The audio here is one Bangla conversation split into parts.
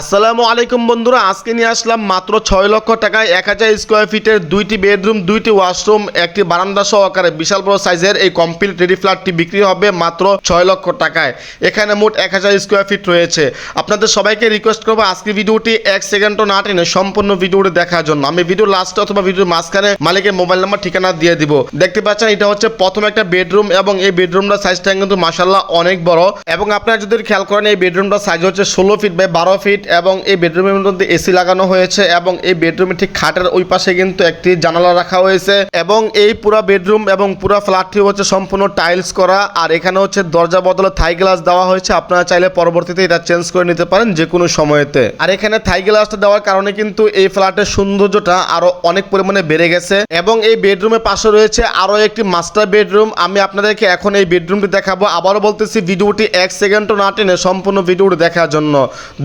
আসসালামু আলাইকুম বন্ধুরা, আজকে নিয়ে আসলাম মাত্র 6 লক্ষ টাকায় 1000 স্কোয়ার ফিটের দুইটি বেডরুম, দুইটি ওয়াশরুম, একটি বারান্দা সহকারে বিশাল বড় সাইজের এই কমপ্লিট রেডি ফ্ল্যাটটি বিক্রি হবে মাত্র 6 লক্ষ টাকায়। এখানে মোট 1000 স্কোয়ার ফিট রয়েছে। আপনাদের সবাইকে রিকোয়েস্ট করবো আজকে ভিডিওটি 1 সেকেন্ডও না টেনে সম্পূর্ণ ভিডিওটি দেখার জন্য। আমি ভিডিওর লাস্টে অথবা ভিডিওর মাঝখানে মালিকের মোবাইল নাম্বার ঠিকানা দিয়ে দিব। দেখতে পাচ্ছেন এটা হচ্ছে প্রথম একটা বেডরুম এবং এই বেডরুমটার সাইজটা কিন্তু মাশাআল্লাহ অনেক বড় এবং আপনারা যদি খেয়াল করেন এই বেডরুমটার সাইজ হচ্ছে 16 ফিট বাই 12 ফিট এবং এই বেডরুমের মধ্যে এসি লাগানো হয়েছে এবং এই বেডরুমের ঠিক খাটের ওই পাশে কিন্তু একটি জানালা রাখা হয়েছে এবং এই পুরো বেডরুম এবং পুরো ফ্ল্যাটটি হচ্ছে সম্পূর্ণ টাইলস করা। আর এখানে হচ্ছে দরজা বদলে থাই গ্লাস দেওয়া হয়েছে। আপনারা চাইলে পরবর্তীতে এটা চেঞ্জ করে নিতে পারেন যে কোনো সময়তে। আর এখানে থাই গ্লাসটা দেওয়ার কারণে কিন্তু এই ফ্ল্যাটের সৌন্দর্যটা আরো অনেক পরিমাণে বেড়ে গেছে এবং এই বেডরুমের পাশে রয়েছে আরো একটি মাস্টার বেডরুম। আমি আপনাদেরকে এখন এই বেডরুমটি দেখাবো। আবারও বলতেছি ভিডিওটি 1 সেকেন্ডও না টেনে সম্পূর্ণ ভিডিওটি দেখার জন্য।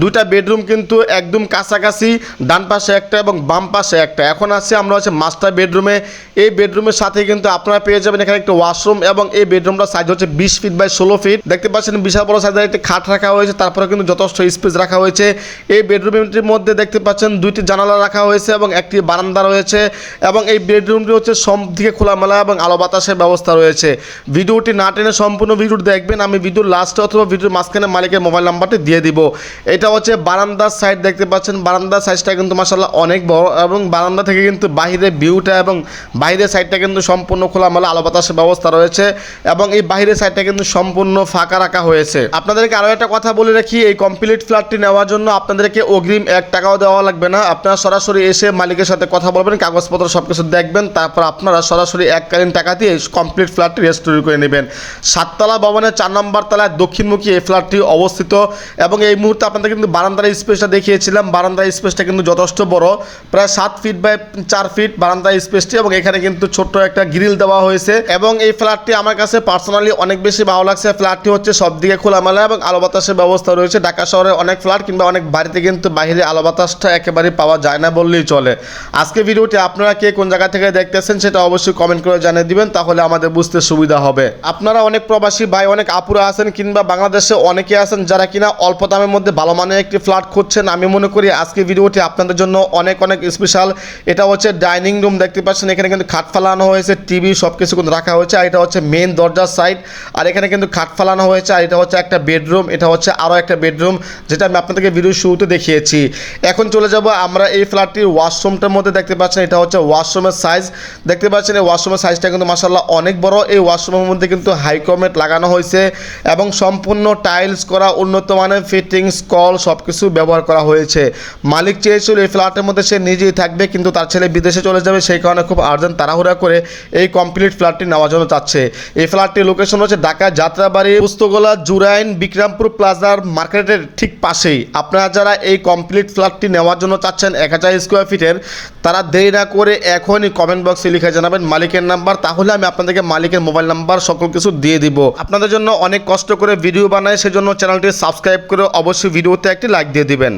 দুইটা বেডরুম কিন্তু একদম কাছাকাছি, ডান পাশে একটা এবং বাম পাশে একটা। এখন আছে আমরা হচ্ছে মাস্টার বেডরুমে। এই বেডরুমের সাথে কিন্তু আপনারা পেয়ে যাবেন এখানে একটা ওয়াশরুম এবং এই বেডরুমটার সাইজ হচ্ছে 20 ফিট বাই 16 ফিট। দেখতে পাচ্ছেন বিশাল বড় সাইজের একটি খাট রাখা হয়েছে, তারপরে কিন্তু যথেষ্ট স্পেস রাখা হয়েছে। এই বেডরুমটির মধ্যে দেখতে পাচ্ছেন দুইটি জানালা রাখা হয়েছে এবং একটি বারান্দা রয়েছে এবং এই বেডরুমটি হচ্ছে সব দিকে খোলামেলা এবং আলো বাতাসের ব্যবস্থা রয়েছে। ভিডিওটি না টেনে সম্পূর্ণ ভিডিওটি দেখবেন। আমি ভিডিওর লাস্টে অথবা ভিডিওর মাঝখানে মালিকের মোবাইল নাম্বারটি দিয়ে দিব। এটা হচ্ছে বারান্দার সাইড। দেখতে পাচ্ছেন বারান্দার সাইজটা কিন্তু মাশাআল্লাহ অনেক বড় এবং বারান্দা থেকে কিন্তু বাইরের ভিউটা এবং বাইরের সাইডটা কিন্তু সম্পূর্ণ খোলামেলা আলো বাতাসের ব্যবস্থা রয়েছে এবং এই বাইরের সাইডটা কিন্তু সম্পূর্ণ ফাঁকা রাখা হয়েছে। আপনাদেরকে আরও একটা কথা বলে রাখি, এই কমপ্লিট ফ্ল্যাটটি নেওয়ার জন্য আপনাদেরকে অগ্রিম 1 টাকাও দেওয়া লাগবে না। আপনারা সরাসরি এসে মালিকের সাথে কথা বলবেন, কাগজপত্র সব কিছু দেখবেন, তারপর আপনারা সরাসরি এককালীন টাকা দিয়ে কমপ্লিট ফ্ল্যাটটি রেজিস্ট্রি করে নেবেন। 7 তলা ভবনের 4 নম্বর তলায় দক্ষিণমুখী এই ফ্ল্যাটটি অবস্থিত এবং এই মুহূর্তে আপনাদের কিন্তু বারান্দার স্পেসটা দেখিয়েছিলাম। বারান্দার স্পেসটা কিন্তু যথেষ্ট বড়, প্রায় 7 ফিট বাই 4 ফিট বারান্দার স্পেসটি এবং এখানে কিন্তু ছোট্ট একটা গ্রিল দেওয়া হয়েছে এবং এই ফ্ল্যাটটি আমার কাছে পার্সোনালি অনেক বেশি ভালো লাগছে। ফ্ল্যাটটি হচ্ছে সব দিকে খোলামেলা এবং আলো বাতাসের ব্যবস্থা রয়েছে। ঢাকা শহরে অনেক ফ্ল্যাট কিংবা অনেক বাড়িতে কিন্তু বাইরে আলো বাতাসটা একেবারে পাওয়া যায় না বললেই চলে। আজকে ভিডিওটি আপনারা কে কোন জায়গা থেকে দেখতেছেন সেটা অবশ্যই কমেন্ট করে জানিয়ে দিবেন, তাহলে আমাদের বুঝতে সুবিধা হবে। আপনারা অনেক প্রবাসী ভাই, অনেক আপুরা আছেন কিংবা বাংলাদেশে অনেকে আছেন যারা কিনা অল্প দামের মধ্যে ভালো মানের একটি ফ্ল্যাট খুঁজছেন। আমি মনে করি আজকে ভিডিওটি আপনাদের জন্য অনেক অনেক স্পেশাল। এটা হচ্ছে ডাইনিং রুম। দেখতে পাচ্ছেন এখানে কিন্তু খাট ফালানো হয়েছে, টিভি সব কিছু কিন্তু রাখা হয়েছে। আর এটা হচ্ছে মেন দরজার সাইড আর এখানে কিন্তু খাট ফালানো হয়েছে। আর এটা হচ্ছে একটা বেডরুম, এটা হচ্ছে আরও একটা বেডরুম যেটা আমি আপনাদেরকে ভিডিও শুরুতে দেখিয়েছি। এখন চলে যাব আমরা এই ফ্ল্যাটটির ওয়াশরুমটার মধ্যে। দেখতে পাচ্ছেন এটা হচ্ছে ওয়াশরুমের সাইজ। দেখতে পাচ্ছেন এই ওয়াশরুমের সাইজটা কিন্তু মাশাআল্লাহ অনেক বড়। এই ওয়াশরুমের মধ্যে কিন্তু হাইকমেট লাগানো হয়েছে এবং সম্পূর্ণ টাইলস করা, উন্নত মানের ফিটিংস, কল সব কিছু ব্যবহার করা হয়েছে। মালিক চেয়েছিল এই ফ্ল্যাটের মধ্যে সে নিজেই থাকবে, কিন্তু তার ছেলে বিদেশে চলে যাবে, সেই কারণে খুব আর্জেন্ট তাড়াহুড়া করে এই কমপ্লিট ফ্ল্যাটটি নেওয়ার জন্য চাচ্ছে। এই ফ্ল্যাটটির লোকেশন হচ্ছে ঢাকা যাত্রাবাড়ি, পুস্তগোলা, জুরাইন, বিক্রমপুর প্লাজার মার্কেটের ঠিক পাশেই। আপনারা যারা এই কমপ্লিট ফ্ল্যাটটি নেওয়ার জন্য চাচ্ছেন 1000 স্কোয়ার ফিটের, তারা দেরি না করে এখনই কমেন্ট বক্সে লিখে জানাবেন মালিকের নাম্বার, তাহলে আমি আপনাদেরকে মালিকের মোবাইল নাম্বার সকল কিছু দিয়ে দিব। আপনাদের জন্য অনেক কষ্ট করে ভিডিও বানাই, সেজন্য চ্যানেলটি সাবস্ক্রাইব করে অবশ্যই ভিডিওতে একটি লাইক দিয়ে দিবেন।